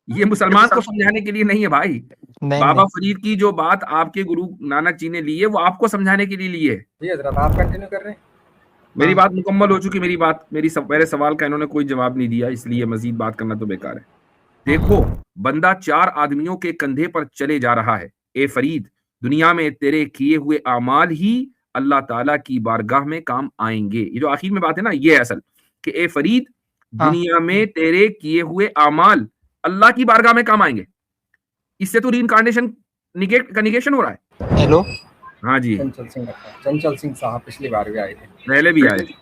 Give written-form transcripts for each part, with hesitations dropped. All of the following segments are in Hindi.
ये मुसलमान को समझाने के लिए नहीं है भाई। नहीं बाबा नहीं फरीद की जो बात आपके गुरु नानक जी ने ली है, वो आपको समझाने के लिए ली है। जी हजरत, आप कंटिन्यू कर रहे हैं। मेरी बात मुकम्मल हो चुकी। मेरे सवाल का इन्होंने कोई जवाब नहीं दिया, इसलिए मजीद बात करना तो बेकार है। देखो, बंदा 4 आदमियों के कंधे पर चले जा रहा है। ए फरीद, दुनिया में तेरे किए हुए अमाल ही अल्लाह ताला की बारगाह में काम आएंगे। ये जो आखिर में बात है ना, ये है असल कि ए फरीद, हाँ दुनिया में तेरे किए हुए अमाल अल्लाह की बारगाह में काम आएंगे। इससे तो रीइंकार्नेशन का निगेशन हो रहा है। हेलो हाँ जी, चंचल सिंह साहब पिछली बार भी आए थे। पहले भी आए थे।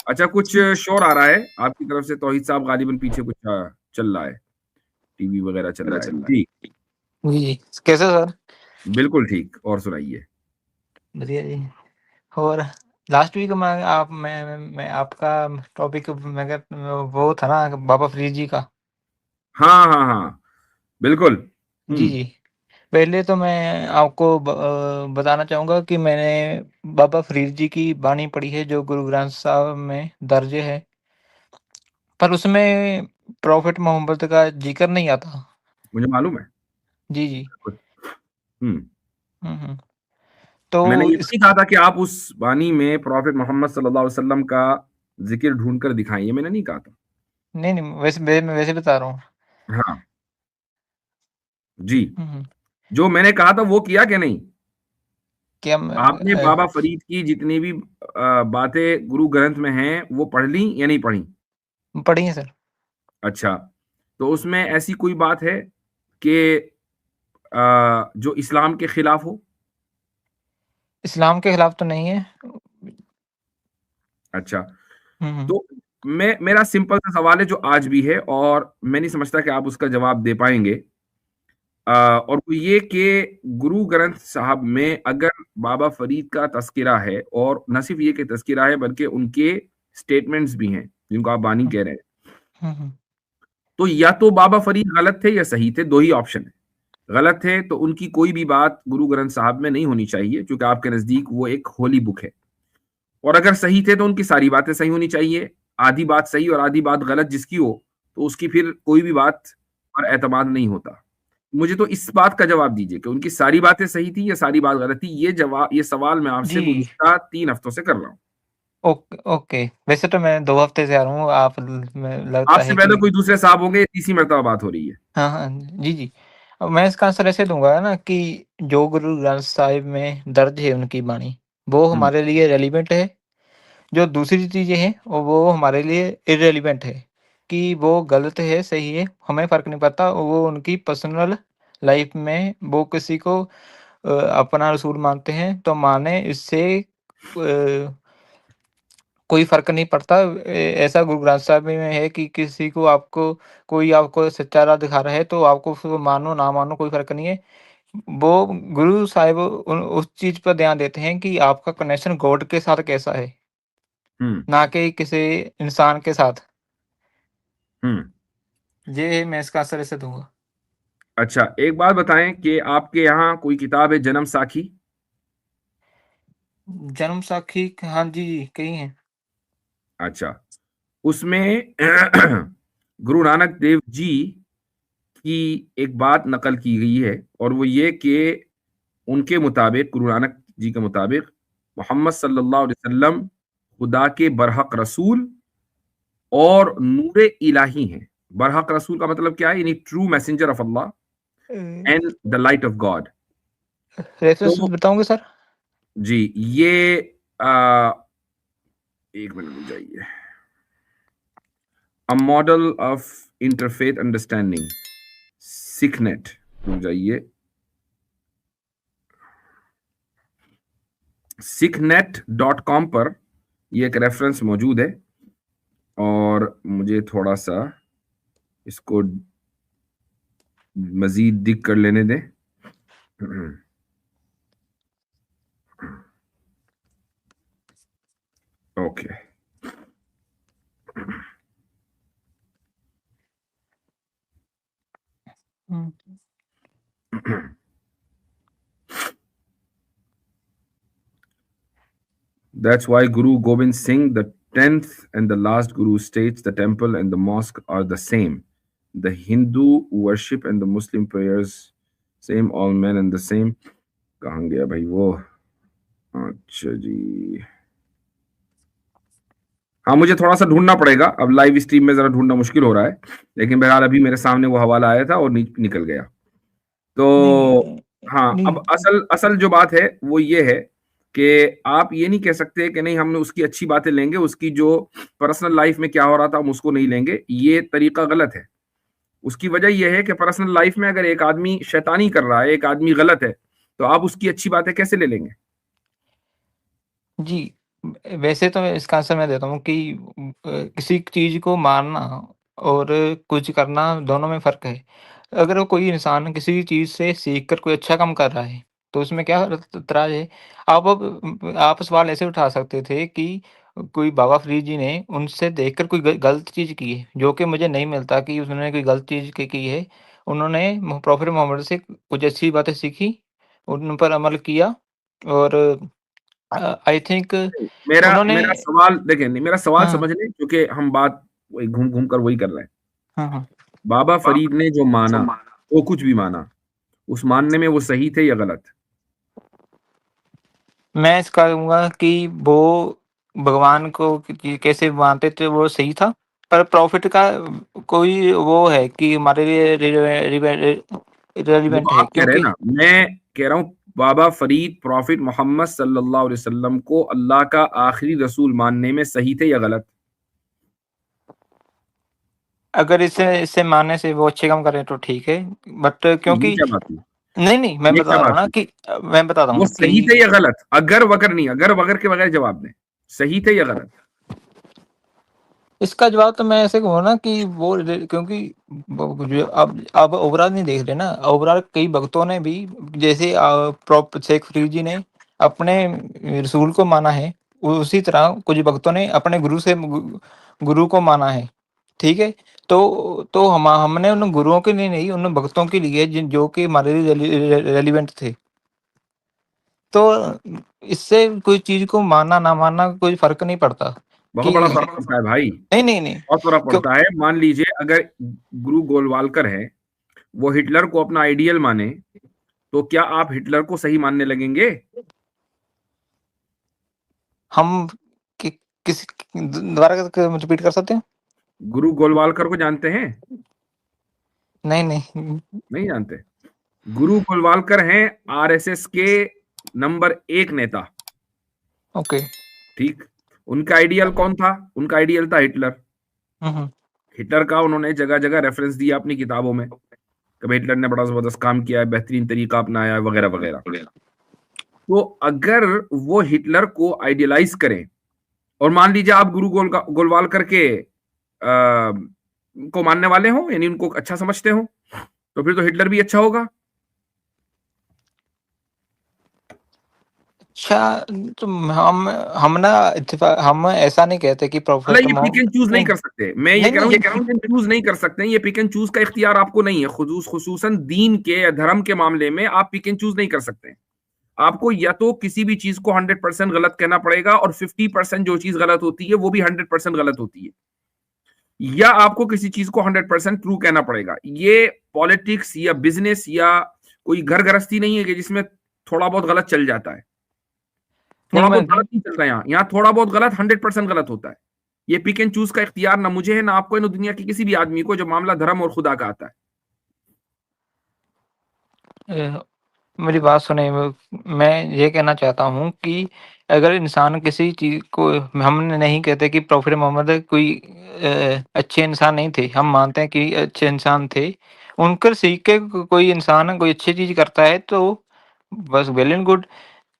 अच्छा, कुछ शोर आ रहा है आपकी तरफ से तौहीद साहब, गालिबन पीछे कुछ चल रहा है, टीवी वगैरह चल रहा है जी। जी कैसे सर? बिल्कुल ठीक, और सुनाइए। बढ़िया जी। और लास्ट वीक मैं आपका टॉपिक वो था ना बाबा फरीद जी का। हाँ हाँ हाँ, बिल्कुल। जी जी। पहले तो मैं आपको बताना चाहूँगा कि मैंने बाबा फरीद जी की बानी पढ़ी है जो गुरु ग्रंथ साहब में दर्ज है, पर उसमें प्रॉफिट मोहम्मद का जिक्र नहीं आता। मुझे मालूम है। जी जी। हम्म हम्म। मैंने तो ये इस नहीं कहा था कि आप उस वाणी में प्रॉफिट मोहम्मद सल्लल्लाहु अलैहि वसल्लम का जिक्र ढूंढ कर दिखाएं, ये मैंने नहीं कहा था। नहीं नहीं, मैं वैसे बता रहा हूँ। हाँ जी, हम्म। जो मैंने कहा था वो किया क्या नहीं? क्या आपने बाबा फरीद की जितनी भी बातें गुरु ग्रंथ में हैं वो पढ़ ली या नहीं पढ़ी? पढ़ी है सर। अच्छा, तो उसमें ऐसी कोई बात है कि जो इस्लाम के खिलाफ हो? इस्लाम के खिलाफ तो नहीं है। अच्छा, हम्म। तो मेरा सिंपल सा सवाल है जो आज भी है, और मैं नहीं समझता कि आप उसका जवाब दे पाएंगे। और वो ये कि गुरु ग्रंथ साहब में अगर बाबा फरीद का तस्करा है, और न सिर्फ ये कि तस्करा है बल्कि उनके स्टेटमेंट्स भी हैं जिनको आप बानी कह रहे हैं, हम्म। तो या तो बाबा फरीद गलत थे या सही थे, दो ही ऑप्शन है। गलत है तो उनकी कोई भी बात गुरु ग्रंथ साहब में नहीं होनी चाहिए, क्योंकि आपके नजदीक वो एक होली बुक है। और अगर सही थे तो उनकी सारी बातें सही होनी चाहिए। आधी बात सही और आधी बात गलत जिसकी हो, तो उसकी फिर कोई भी बात पर एतमाद नहीं होता। मुझे तो इस बात का जवाब दीजिए कि उनकी सारी बातें सही थी या सारी बात गलत थी। ये सवाल मैं आपसे जी गुज़िश्ता 3 हफ्तों से कर रहा हूँ। Okay okay. वैसे तो मैं 2 हफ्ते से आ रहा हूँ। लगता आपसे है पहले कि कोई दूसरे साहब होंगे, तीसरी मर्तबा बात हो रही है। हाँ हाँ जी जी। अब मैं इसका आंसर ऐसे दूंगा ना कि जो गुरु ग्रंथ साहिब में दर्ज है उनकी बाणी, वो हुँ, हमारे लिए रेलिवेंट है। जो दूसरी चीज़ें हैं वो हमारे लिए इरेलीवेंट है। कि वो गलत है सही है हमें फ़र्क नहीं पड़ता, वो उनकी पर्सनल लाइफ में वो किसी को अपना रसूल मानते हैं तो माने, इससे कोई फ़र्क नहीं पड़ता। ऐसा गुरु ग्रंथ साहिब में है कि किसी को आपको कोई आपको सच्चा राह दिखा रहा है तो आपको उसको मानो ना मानो कोई फ़र्क नहीं है। वो गुरु साहिब उस चीज़ पर ध्यान देते हैं कि आपका कनेक्शन गॉड के साथ कैसा है, हुँ, ना कि किसी इंसान के साथ। हुँ। ये मैं इसका आंसर ऐसे दूँगा। अच्छा, एक बात बताएँ कि आपके यहाँ कोई किताब है जन्म साखी? जन्म साखी हाँ जी, कई हैं। अच्छा, उसमें गुरु नानक देव जी की एक बात नकल की गई है, और वो ये कि उनके मुताबिक, गुरु नानक जी के मुताबिक, मोहम्मद सल्लल्लाहु अलैहि वसल्लम खुदा के बरहक रसूल और नूरे इलाही हैं। बरहक रसूल का मतलब क्या है? यानी true messenger of Allah and the light of God. Reference तो बताओगे सर? जी, ये आ, एक मिनट रुक जाइए। A model of interfaith understanding, सिकनेट, रुक जाइए, सिकनेट.com पर ये एक रेफरेंस मौजूद है, और मुझे थोड़ा सा इसको मजीद दिख कर लेने दें। Okay, hmm. that's why Guru Gobind Singh, the 10th and the last Guru, states the temple and the mosque are the same. The Hindu worship and the Muslim prayers same, all man and the same. कहाँ गया भाई वो? अच्छा जी, हाँ मुझे थोड़ा सा ढूंढना पड़ेगा, अब लाइव स्ट्रीम में जरा ढूंढना मुश्किल हो रहा है, लेकिन बहरहाल अभी मेरे सामने वो हवाला आया था और निकल गया। तो नहीं हाँ, नहीं। अब असल असल जो बात है वो ये है कि आप ये नहीं कह सकते कि नहीं हमने उसकी अच्छी बातें लेंगे, उसकी जो पर्सनल लाइफ में क्या हो रहा था हम उसको नहीं लेंगे, ये तरीका गलत है। उसकी वजह यह है कि पर्सनल लाइफ में अगर एक आदमी शैतानी कर रहा है, एक आदमी गलत है, तो आप उसकी अच्छी बातें कैसे ले लेंगे? जी, वैसे तो इसका आंसर मैं देता हूँ कि किसी चीज़ को मानना और कुछ करना दोनों में फ़र्क है। अगर वो कोई इंसान किसी चीज़ से सीख कर कोई अच्छा काम कर रहा है, तो उसमें क्या ऐतराज़ है? आप सवाल ऐसे उठा सकते थे कि कोई बाबा फ़रीद जी ने उनसे देखकर कोई गलत चीज़ की है, जो कि मुझे नहीं मिलता कि उन्होंने कोई गलत चीज़ की है। उन्होंने प्रॉफ़ेट मोहम्मद से कुछ अच्छी बातें सीखी, उन पर अमल किया और आई थिंक मेरा उन्होंने मेरा सवाल देखें, नहीं मेरा सवाल हाँ, समझ लें, क्योंकि हम बात वही घूम घूम कर वही कर रहे हैं। हाँ, हाँ। बाबा फरीद ने जो माना, जो कुछ भी माना, उस मानने में वो सही थे या गलत? मैं इसका कहूँगा कि वो भगवान को कि कैसे मानते थे वो सही था, पर प्रॉफ़िट का कोई वो है कि हमारे लिए वो रिलेवेंट है आप कह रहे हैं क्योंकि ना, मैं कह रहा हूँ बाबा फरीद प्रॉफिट मोहम्मद सल्लल्लाहु अलैहि वसल्लम को अल्लाह का आखिरी रसूल मानने में सही थे या गलत? अगर इसे इसे मानने से वो अच्छे काम करें तो ठीक है, बट ये क्योंकि क्या बात हुई? नहीं, मैं ये क्या बता रहा हूँ बात ना हुई? कि मैं बताता वो हूँ सही कि थे या गलत? अगर वगर नहीं, अगर वगर के बगैर जवाब दें, सही थे या गलत? इसका जवाब तो मैं ऐसे कहूँगा ना कि वो क्योंकि जो अब ओवरऑल नहीं देख रहे ना, ओवरऑल कई भक्तों ने भी जैसे शेख फरीद जी ने अपने रसूल को माना है, उसी तरह कुछ भक्तों ने अपने गुरु को माना है, ठीक है? तो हमने उन गुरुओं के लिए नहीं, उन भक्तों के लिए जो कि हमारे लिए रेलिवेंट थे। तो इससे कोई चीज़ को मानना ना मानना कोई फ़र्क नहीं पड़ता बहुत कि बड़ा फर्क पड़ता है भाई, नहीं। बहुत बड़ा क्यों पड़ता है। मान लीजिए अगर गुरु गोलवालकर है, वो हिटलर को अपना आइडियल माने, तो क्या आप हिटलर को सही मानने लगेंगे? हम कि किस दोबारा रिपीट कर सकते हैं? गुरु गोलवालकर को जानते हैं? नहीं। नहीं जानते? गुरु गोलवालकर हैं आरएसएस के नंबर 1 नेता। ओके। ठीक, उनका आइडियल कौन था? उनका आइडियल था हिटलर। हुँ। हिटलर का उन्होंने जगह जगह रेफरेंस दिया अपनी किताबों में, कभी हिटलर ने बड़ा जबरदस्त काम किया है, बेहतरीन तरीका अपनाया है, वगैरह वगैरह। तो अगर वो हिटलर को आइडियलाइज करें, और मान लीजिए आप गुरु गोलवालकर के को मानने वाले हो, यानी उनको अच्छा समझते हो, तो फिर तो हिटलर भी अच्छा होगा। अच्छा, तो हम ना हम ऐसा नहीं कहते कि मतलब प्रॉफिट ये पिक एंड चूज नहीं कर सकते, मैं ये नहीं, कह रहा हूँ, नहीं। ये पिक एंड चूज नहीं कर सकते, ये पिक एंड चूज का इख्तियार आपको नहीं है, खुसूसन दीन के या धर्म के मामले में आप पिक एंड चूज नहीं कर सकते। आपको या तो किसी भी चीज को 100% गलत कहना पड़ेगा, और 50% जो चीज गलत होती है वो भी 100% गलत होती है, या आपको किसी चीज को 100% ट्रू कहना पड़ेगा। ये पॉलिटिक्स या बिजनेस या कोई घर गृहस्थी नहीं है कि जिसमें थोड़ा बहुत गलत चल जाता है। नहीं थोड़ा मैं बहुत गलत नहीं चलता, यहाँ थोड़ा बहुत गलत 100% गलत होता है। ये पिक एंड चूज का इख्तियार ना मुझे है, ना आपको है, ना दुनिया के किसी भी आदमी को, जो मामला धर्म और खुदा का आता है। मेरी बात सुने, मैं ये कहना चाहता हूँ कि अगर इंसान किसी चीज़ को हम नहीं कहते कि प्रॉफिट मोहम्मद कोई अच्छे इंसान नहीं थे, हम मानते हैं कि अच्छे इंसान थे। उनकर सीख के कोई इंसान कोई अच्छी चीज़ करता है तो बस वेल एंड गुड।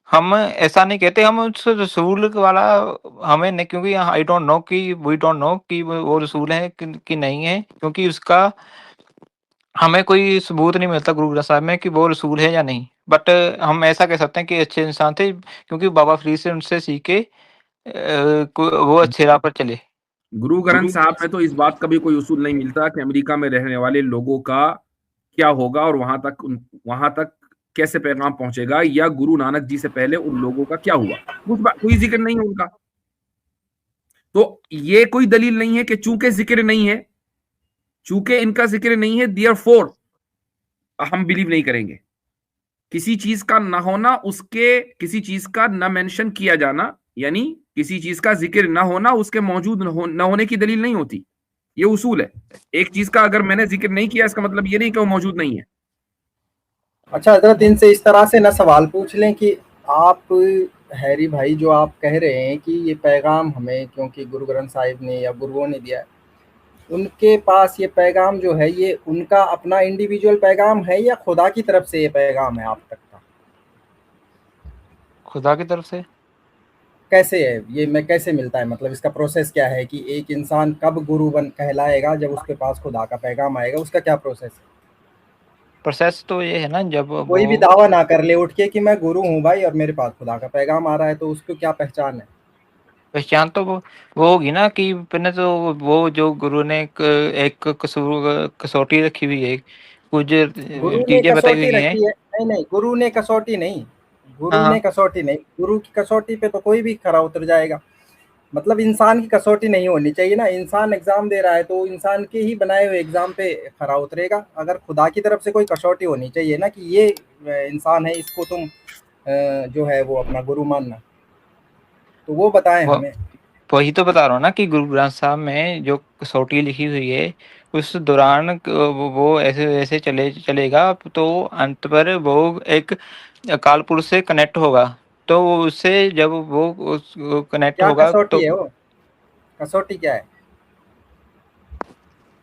हम ऐसा नहीं कहते, हम उस रसूल वाला हमें नहीं, क्योंकि आई डोंट नो कि वी डोंट नो कि वो रसूल है कि नहीं है, क्योंकि उसका हमें कोई सबूत नहीं मिलता गुरु ग्रंथ साहिब में कि वो रसूल है या नहीं। बट हम ऐसा कह सकते हैं कि अच्छे इंसान थे, क्योंकि बाबा फ़रीद से उनसे सीख के वो अच्छे राह पर चले। गुरु ग्रंथ साहब में तो इस बात का भी कोई उसूल नहीं मिलता कि अमेरिका में रहने वाले लोगों का क्या होगा, और वहां तक कैसे पैगाम पहुंचेगा, या गुरु नानक जी से पहले उन लोगों का क्या हुआ, कोई जिक्र नहीं है उनका। तो ये कोई दलील नहीं है कि चूंकि जिक्र नहीं है चूंकि इनका जिक्र नहीं है, देयरफॉर हम बिलीव नहीं करेंगे। किसी चीज का ना होना, उसके किसी चीज का ना मेंशन किया जाना, यानी किसी चीज का जिक्र ना होना उसके मौजूद न होने की दलील नहीं होती। ये उसूल है। एक चीज का अगर मैंने जिक्र नहीं किया, इसका मतलब ये नहीं कि वो मौजूद नहीं है। अच्छा हजरत, इनसे इस तरह से ना सवाल पूछ लें कि आप, हैरी भाई, जो आप कह रहे हैं कि ये पैगाम हमें क्योंकि गुरु ग्रंथ साहिब ने या गुरुओं ने दिया है, उनके पास ये पैगाम जो है ये उनका अपना इंडिविजुअल पैगाम है या खुदा की तरफ से ये पैगाम है आप तक का? खुदा की तरफ से। कैसे है ये, मैं कैसे मिलता है, मतलब इसका प्रोसेस क्या है कि एक इंसान कब गुरु बन कहलाएगा, जब उसके पास खुदा का पैगाम आएगा, उसका क्या प्रोसेस है? प्रोसेस तो ये है ना, जब कोई भी वो दावा ना कर ले उठ के कि मैं गुरु हूँ भाई और मेरे पास खुदा का पैगाम आ रहा है, तो उसको क्या पहचान है? पहचान तो वो होगी ना कि पहले तो वो जो गुरु ने एक कसौटी रखी हुई है, कुछ गुरु ने चीजें बताई कसौटी हुई हैं। रखी है? नहीं नहीं, गुरु ने कसौटी नहीं, हाँ गुरु ने हाँ। कसौटी नहीं। गुरु की कसौटी पे तो कोई भी खरा उतर जाएगा। मतलब इंसान की कसौटी नहीं होनी चाहिए ना। इंसान एग्जाम दे रहा है तो इंसान के ही बनाए हुए एग्जाम पे खरा उतरेगा। अगर खुदा की तरफ से कोई कसौटी होनी चाहिए ना कि ये इंसान है, इसको तुम जो है वो अपना गुरु मानना, तो वो बताएं वो हमें। वही तो बता रहा हूँ ना कि गुरु ग्रंथ साहब में जो कसौटी लिखी हुई है, उस दौरान वो ऐसे ऐसे चलेगा, तो अंत पर वो एक अकाल पुरुष से कनेक्ट होगा। तो उससे जब वो उस कनेक्ट क्या होगा कसौटी तो है वो? कसौटी क्या है?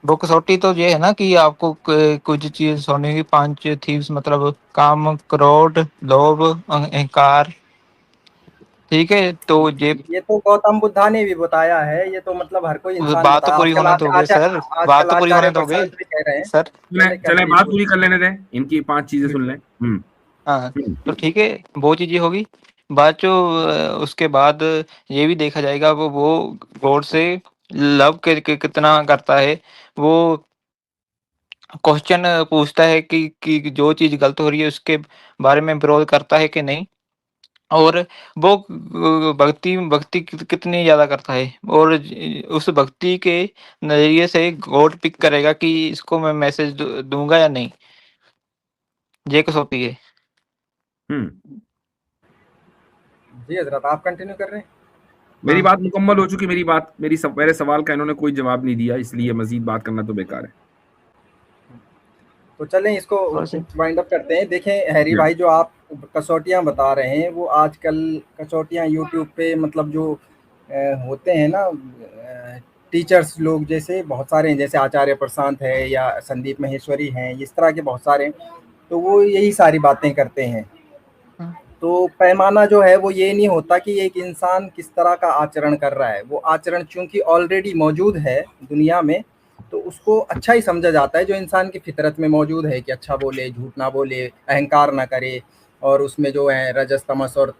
वो कसौटी तो ये है ना कि आपको कुछ चीज सोने की 5 थीव्स, मतलब काम, क्रोध, लोभ, अहंकार। ठीक है, तो ये तो गौतम बुद्धा ने भी बताया है, ये तो मतलब हर कोई इंसान बात तो बता। पूरी आजकल होने दोगे सर, बात आजकल तो पूरी आचार्य होने दोगे प्रसाद भी कह रहे हैं। सर। चले चले चले, करिए जी, बात पूरी बोलिए। कर लेने दें, इनकी 5 चीजें सुन लें। हाँ, तो हम्म। ठीक है, वो चीजें होगी। बाद जो उसके बाद ये भी देखा जाएगा वो गॉड से लव कितना करता है। वो क्वेश्चन पूछता है कि जो चीज गलत हो रही है उसके बारे में विरोध करता है कि नहीं। और वो भक्ति भक्ति कितनी ज्यादा करता है, और उस भक्ति के नजरिए से गॉड पिक करेगा कि इसको मैं मैसेज दूंगा या नहीं। ये कसौटी है। हम्म। जी हजरत, आप कंटिन्यू कर रहे हैं। मेरी हाँ, बात मुकम्मल हो चुकी। मेरे सवाल का इन्होंने कोई जवाब नहीं दिया, इसलिए मजीद बात करना तो बेकार है। तो चलें इसको थोड़ा सा। वाइंड अप करते हैं। देखें हैरी या, भाई, जो आप कसौटियाँ बता रहे हैं वो आजकल कसौटियाँ यूट्यूब पे, मतलब जो होते हैं ना टीचर्स लोग, जैसे बहुत सारे हैं, जैसे आचार्य प्रशांत है या संदीप महेश्वरी हैं, इस तरह के बहुत सारे हैं, तो वो यही सारी बातें करते हैं। हाँ तो पैमाना जो है वो ये नहीं होता कि एक इंसान किस तरह का आचरण कर रहा है। वो आचरण चूंकि ऑलरेडी मौजूद है दुनिया में, तो उसको अच्छा ही समझा जाता है, जो इंसान की फितरत में मौजूद है कि अच्छा बोले, झूठ ना बोले, अहंकार ना करे। और उसमें जो है रजस तमस और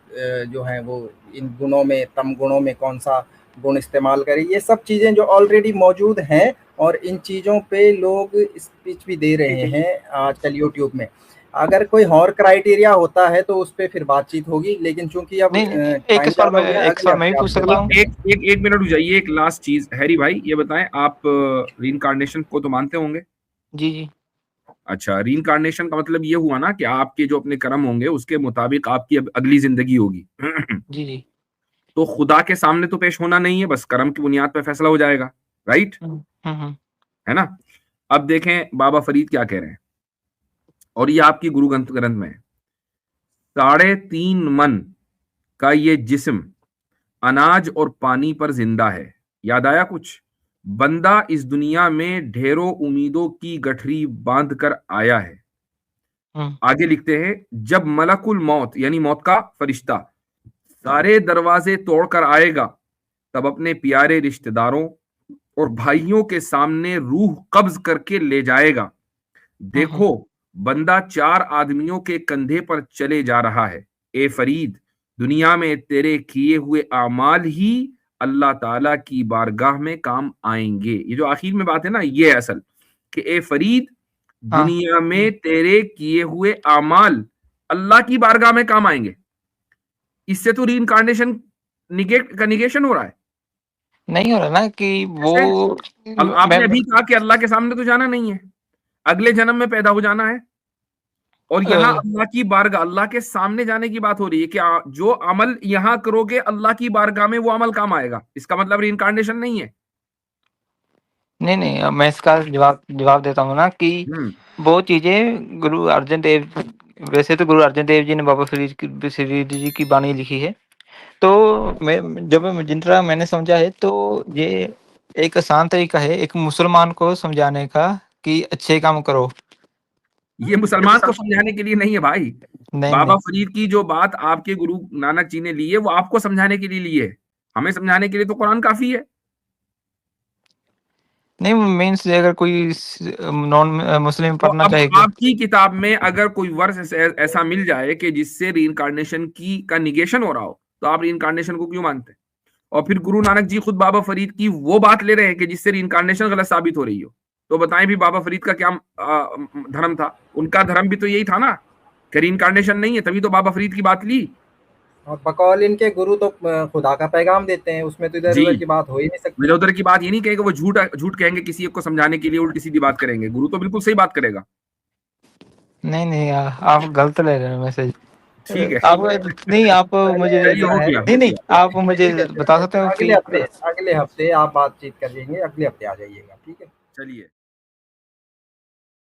जो है वो इन गुणों में, तम गुणों में कौन सा गुण इस्तेमाल करे, ये सब चीज़ें जो ऑलरेडी मौजूद हैं। और इन चीज़ों पे लोग स्पीच भी दे रहे हैं आजकल यूट्यूब में। अगर कोई और क्राइटेरिया होता है तो उस पर फिर बातचीत होगी, लेकिन चूंकि अब नहीं नहीं, टाइम ज़्यादा हो गया है, एक अगले सवाल मैं भी हफ्ते पूछ आपसे सकता बात हूँ। एक करते एक एक मिनट रुक जाइए। एक लास्ट चीज, हैरी भाई ये बताएं, आप रीइंकार्नेशन को तो मानते होंगे? जी जी। अच्छा, रीइंकार्नेशन का मतलब ये हुआ ना कि आपके जो अपने कर्म होंगे उसके मुताबिक आपकी अब अगली जिंदगी होगी। जी जी। तो खुदा के सामने तो पेश होना नहीं है, बस कर्म की बुनियाद पर फैसला हो जाएगा। राइट? हम्म। है ना? अब देखें बाबा फरीद क्या कह रहे हैं, और ये आपकी गुरु ग्रंथ ग्रंथ में है। 3.5 मन का ये जिस्म अनाज और पानी पर जिंदा है। याद आया कुछ? बंदा इस दुनिया में ढेरों उम्मीदों की गठरी बांध कर आया है। हम्म आगे लिखते हैं, जब मलकुल मौत यानी मौत का फरिश्ता सारे दरवाजे तोड़कर आएगा, तब अपने प्यारे रिश्तेदारों और भाइयों के सामने रूह कब्ज करके ले जाएगा। हम्म। देखो, बंदा 4 आदमियों के कंधे पर चले जा रहा है। ए फरीद, दुनिया में तेरे किए हुए अमाल ही अल्लाह ताला की बारगाह में काम आएंगे। ये जो आखिर में बात है ना, ये है असल, कि ए फरीद, हाँ। दुनिया में तेरे किए हुए अमाल अल्लाह की बारगाह में काम आएंगे। इससे तो रीइंकार्नेशन निगेट का निगेशन हो रहा है। नहीं हो रहा ना कि वो कैसे? आपने अभी कहा कि अल्लाह के सामने तो जाना नहीं है, अगले जन्म में पैदा हो जाना है, और यहाँ अल्लाह की बारगाह, अल्लाह के सामने जाने की बात हो रही है कि जो अमल यहाँ करोगे अल्लाह की बारगाह में वो अमल काम आएगा। इसका मतलब रीइंकार्नेशन नहीं है। नहीं नहीं, अब मैं इसका जवाब देता हूँ ना कि वो चीजें गुरु अर्जन देव, वैसे तो गुरु अर्जन देव जी ने बाबा फरीद जी की बाणी लिखी है, तो जिन तरह मैंने समझा है तो ये एक आसान तरीका है एक मुसलमान को समझाने का कि अच्छे काम करो। ये मुसलमान को समझाने के लिए नहीं है भाई। नहीं बाबा नहीं फरीद की जो बात आपके गुरु नानक जी ने ली है वो आपको समझाने के लिए ली है, हमें समझाने के लिए तो कुरान काफी है। नहीं, मीन्स अगर कोई नॉन मुस्लिम तो पढ़ना अब चाहेगा, आपकी किताब में अगर कोई वर्स ऐसा मिल जाए कि जिससे रीइंकार्नेशन की का निगेशन हो रहा हो, तो आप रीइंकार्नेशन को क्यों मानते हैं? और फिर गुरु नानक जी खुद बाबा फरीद की वो बात ले रहे हैं कि जिससे रीइंकार्नेशन गलत साबित हो रही हो, तो बताएं भी बाबा फरीद का क्या धर्म था? उनका धर्म भी तो यही था ना कि रीइंकार्नेशन नहीं है, तभी तो बाबा फरीद की बात ली। और बकौल इनके गुरु तो खुदा का पैगाम देते हैं, उसमें तो इधर उधर की बात हो ही नहीं सकती। इधर उधर की बात ये नहीं कहेंगे, वो झूठ कहेंगे किसी एक को समझाने के लिए, उल्टी सीधी बात करेंगे। गुरु तो बिल्कुल सही बात करेगा। नहीं नहीं, आप गलत ले रहे हैं मैसेज। ठीक है, आप नहीं, आप मुझे हो गया। नहीं आप मुझे बता सकते हो कि अगले हफ्ते आप बातचीत कर लेंगे, अगले हफ्ते आ जाइएगा, ठीक है? चलिए।